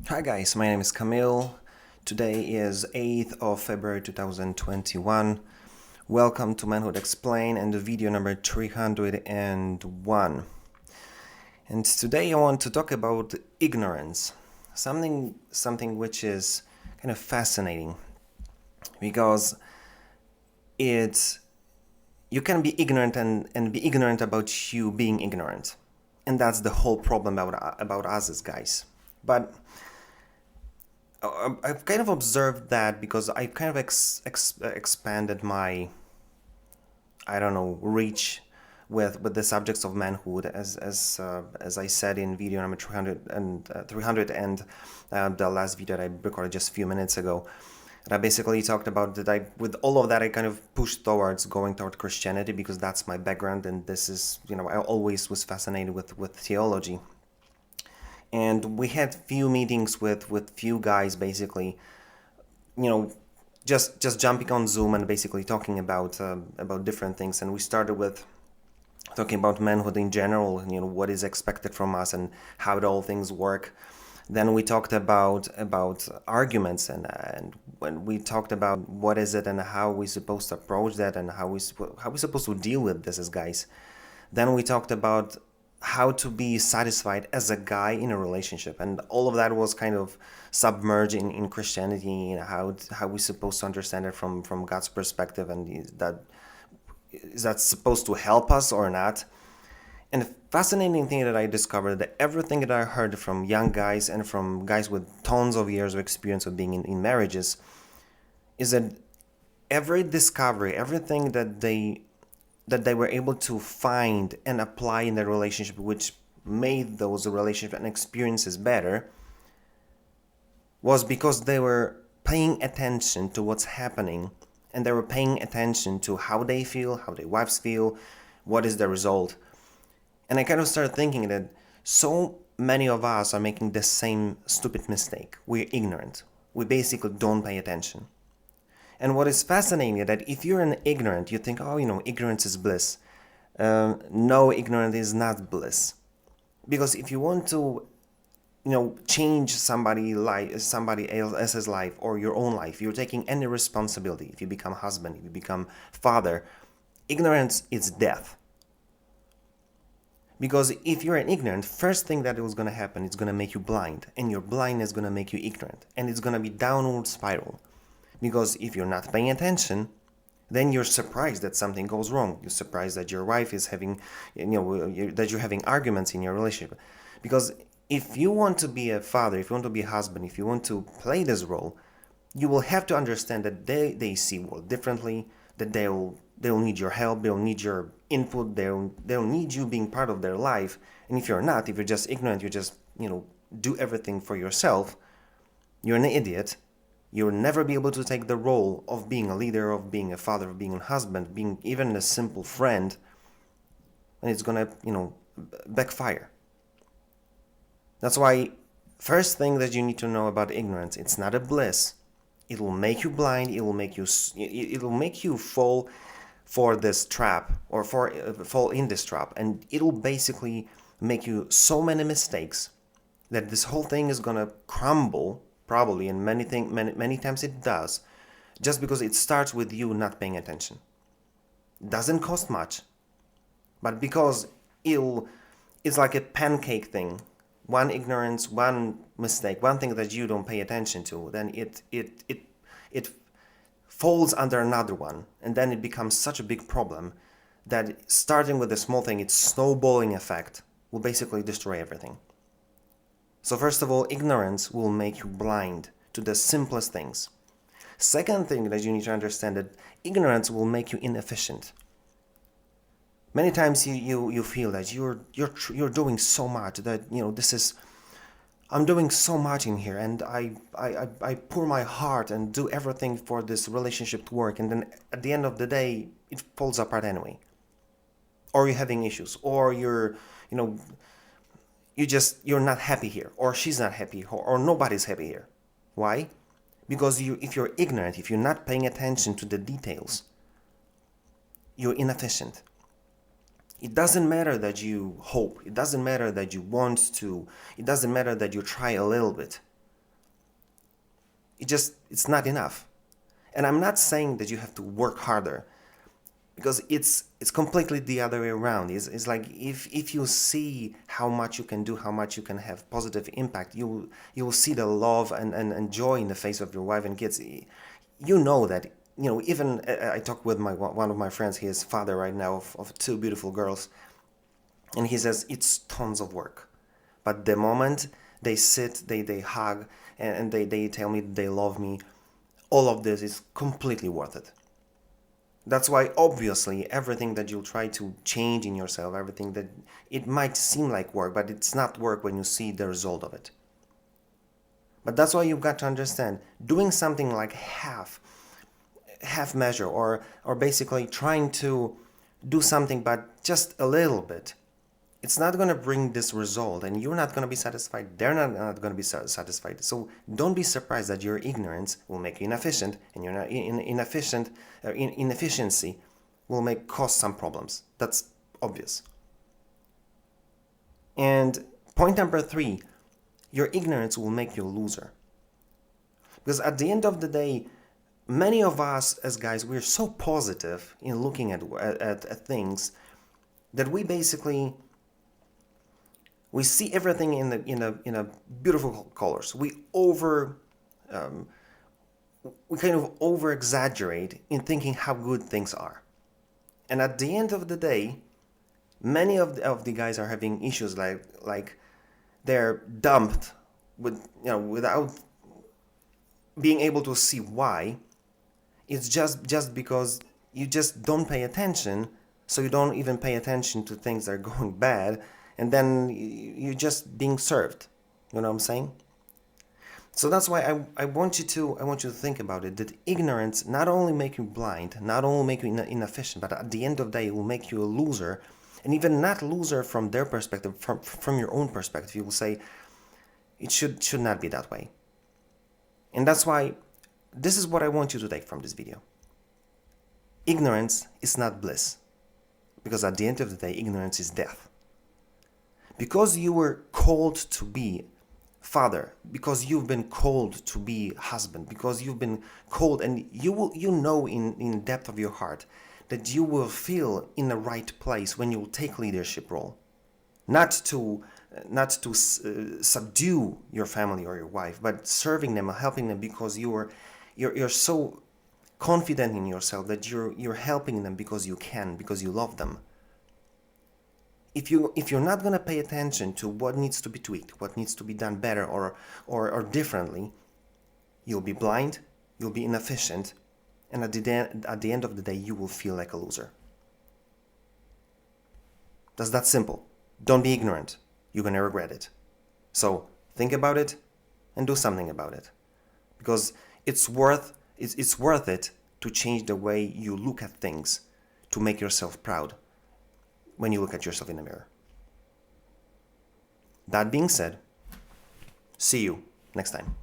Hi guys, my name is Camille. Today is 8th of February 2021. Welcome to Manhood Explained and the video number 301. And today I want to talk about ignorance. Something which is kind of fascinating because it's you can be ignorant and be ignorant about you being ignorant. And that's the whole problem about us as guys. But I've kind of observed that because I've kind of expanded my, I don't know, reach with the subjects of manhood, as I said in video number 300 and the last video that I recorded just a few minutes ago. And I basically talked about that with all of that I kind of pushed towards going toward Christianity because that's my background, and this is, I always was fascinated with theology. And we had few meetings with few guys, basically, just jumping on Zoom and basically talking about different things. And we started with talking about manhood in general, what is expected from us and how all things work. Then we talked about arguments, and when we talked about what is it and how we supposed to approach that and how we supposed to deal with this as guys. Then we talked about how to be satisfied as a guy in a relationship, and all of that was kind of submerged in Christianity, how we're supposed to understand it from God's perspective, and is that supposed to help us or not. And the fascinating thing that I discovered, that everything that I heard from young guys and from guys with tons of years of experience of being in marriages, is that every discovery, everything that they were able to find and apply in their relationship, which made those relationships and experiences better, was because they were paying attention to what's happening, and they were paying attention to how they feel, how their wives feel, what is the result. And I kind of started thinking that so many of us are making the same stupid mistake. We're ignorant. We basically don't pay attention. And what is fascinating is that if you're an ignorant, you think, oh, ignorance is bliss. No, ignorance is not bliss. Because if you want to, change somebody else's life or your own life, you're taking any responsibility. If you become husband, if you become father, ignorance is death. Because if you're an ignorant, first thing that is going to happen, it's going to make you blind. And your blindness is going to make you ignorant. And it's going to be downward spiral. Because if you're not paying attention, then you're surprised that something goes wrong. You're surprised that your wife is having, that you're having arguments in your relationship. Because if you want to be a father, if you want to be a husband, if you want to play this role, you will have to understand that they see world differently, that they'll need your help, they'll need your input, they'll need you being part of their life. And if you're not, if you're just ignorant, you just, do everything for yourself, you're an idiot. You'll never be able to take the role of being a leader, of being a father, of being a husband, being even a simple friend, and it's gonna, backfire. That's why first thing that you need to know about ignorance, it's not a bliss. It will make you blind. It will make you fall for this trap, or fall in this trap, and it'll basically make you so many mistakes that this whole thing is gonna crumble. Probably, and many times it does, just because it starts with you not paying attention. It doesn't cost much, but because it's like a pancake thing. One ignorance, one mistake, one thing that you don't pay attention to, then it falls under another one, and then it becomes such a big problem that starting with a small thing, its snowballing effect will basically destroy everything. So first of all, ignorance will make you blind to the simplest things. Second thing that you need to understand, that ignorance will make you inefficient. Many times you feel that you're doing so much, that I'm doing so much in here, and I pour my heart and do everything for this relationship to work, and then at the end of the day it falls apart anyway. Or you're having issues, or you're not happy here, or she's not happy, or nobody's happy here. Why? Because if you're ignorant, if you're not paying attention to the details, you're inefficient. It doesn't matter that you hope, it doesn't matter that you want to, it doesn't matter that you try a little bit. It's not enough. And I'm not saying that you have to work harder, because it's completely the other way around. It's like if you see how much you can do, how much you can have positive impact, you will see the love and joy in the face of your wife and kids. You know that, even I talked with one of my friends. He is father right now of two beautiful girls, and he says it's tons of work, but the moment they sit, they hug, and they tell me they love me, all of this is completely worth it. That's why obviously everything that you'll try to change in yourself, everything that it might seem like work, but it's not work when you see the result of it. But that's why you've got to understand, doing something like half measure, or basically trying to do something but just a little bit, it's not going to bring this result, and you're not going to be satisfied. They're not going to be satisfied. So don't be surprised that your ignorance will make you inefficient, and your inefficiency will cause some problems. That's obvious. And point number 3, your ignorance will make you a loser. Because at the end of the day, many of us as guys, we're so positive in looking at things that we basically see everything in a beautiful colors. We kind of over exaggerate in thinking how good things are, and at the end of the day, many of the guys are having issues like they're dumped without being able to see why. It's just because you just don't pay attention, so you don't even pay attention to things that are going bad. And then you're just being served. You know what I'm saying? So that's why I want you to think about it. That ignorance not only make you blind, not only make you inefficient, but at the end of the day, it will make you a loser, and even not loser from their perspective, from your own perspective. You will say it should not be that way. And that's why this is what I want you to take from this video. Ignorance is not bliss, because at the end of the day, ignorance is death. Because you were called to be father, because you've been called to be husband, because you've been called, and you know in depth of your heart that you will feel in the right place when you take leadership role, not to subdue your family or your wife, but serving them, helping them, because you're so confident in yourself that you're helping them because you can, because you love them. If you're not going to pay attention to what needs to be tweaked, what needs to be done better or differently, you'll be blind, you'll be inefficient, and at the end of the day, you will feel like a loser. That's that simple. Don't be ignorant. You're going to regret it. So think about it and do something about it, because it's worth it to change the way you look at things, to make yourself proud when you look at yourself in the mirror. That being said, see you next time.